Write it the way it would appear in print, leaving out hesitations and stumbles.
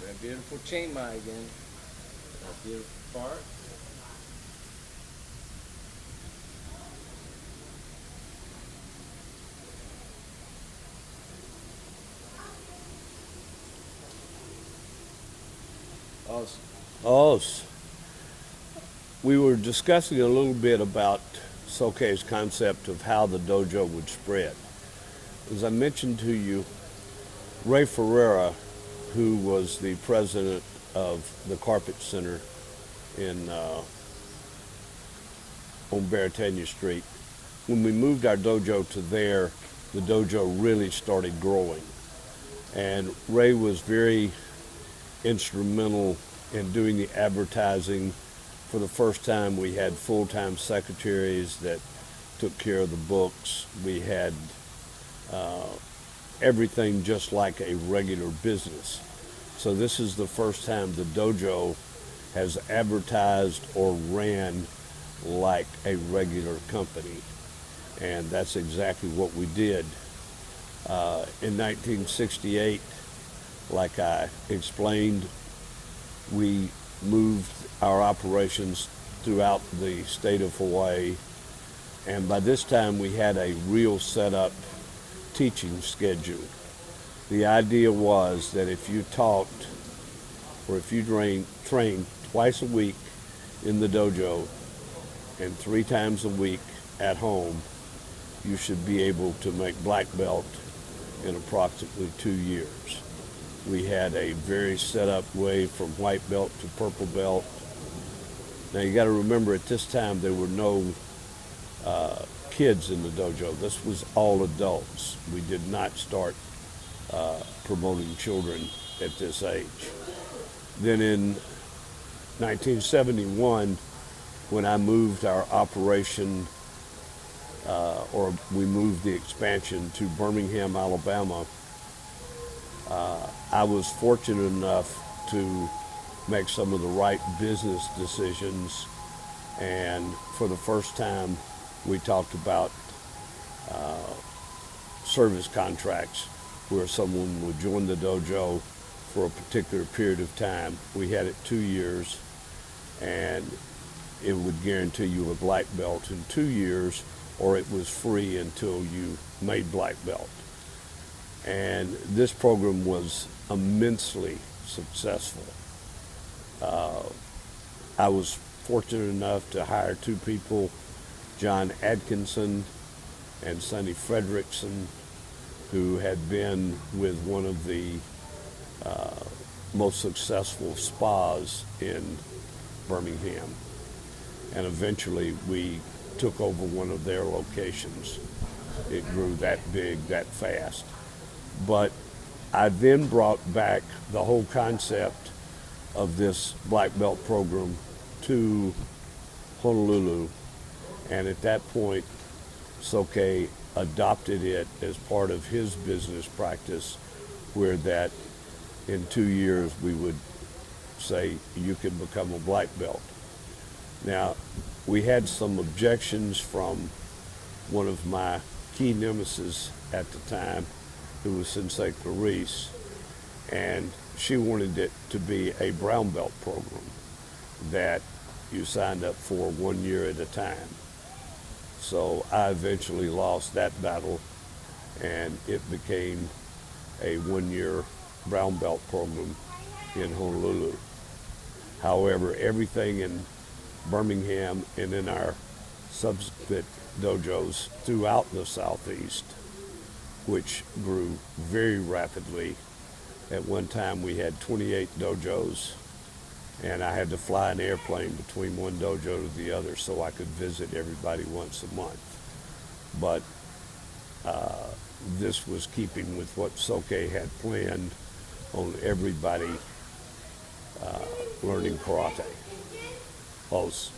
That beautiful chain mai again. That beautiful part. Awesome. Oh, we were discussing a little bit about Soke's concept of how the dojo would spread. As I mentioned to you, Ray Ferreira, who was the president of the Carpet Center in on Baratania Street, when we moved our dojo to there, the dojo really started growing. And Ray was very instrumental in doing the advertising. For the first time, we had full-time secretaries that took care of the books. We had everything just like a regular business. So this is the first time the dojo has advertised or ran like a regular company. And that's exactly what we did. In 1968, like I explained, we moved our operations throughout the state of Hawaii. And by this time, we had a real set-up teaching schedule. The idea was that if you taught or if you trained twice a week in the dojo and 3 times a week at home, you should be able to make black belt in approximately 2 years. We had a very set up way from white belt to purple belt. Now you got to remember, at this time there were no kids in the dojo. This was all adults. We did not start promoting children at this age. Then in 1971, when I moved our operation, or we moved the expansion to Birmingham, Alabama, I was fortunate enough to make some of the right business decisions, and for the first time we talked about service contracts where someone would join the dojo for a particular period of time. We had it 2 years, and it would guarantee you a black belt in 2 years, or it was free until you made black belt. And this program was immensely successful. I was fortunate enough to hire 2 people, John Atkinson and Sonny Fredrickson, who had been with one of the most successful spas in Birmingham. And eventually we took over one of their locations. It grew that big, that fast. But I then brought back the whole concept of this black belt program to Honolulu. And at that point, Soke adopted it as part of his business practice, where that in 2 years we would say you can become a black belt. Now, we had some objections from one of my key nemesis at the time, who was Sensei Clarice, and she wanted it to be a brown belt program that you signed up for 1 year at a time. So I eventually lost that battle, and it became a 1-year brown belt program in Honolulu. However, everything in Birmingham and in our subsequent dojos throughout the Southeast, which grew very rapidly. At one time we had 28 dojos, and I had to fly an airplane between one dojo to the other so I could visit everybody once a month. But this was keeping with what Soke had planned on everybody learning karate. Os.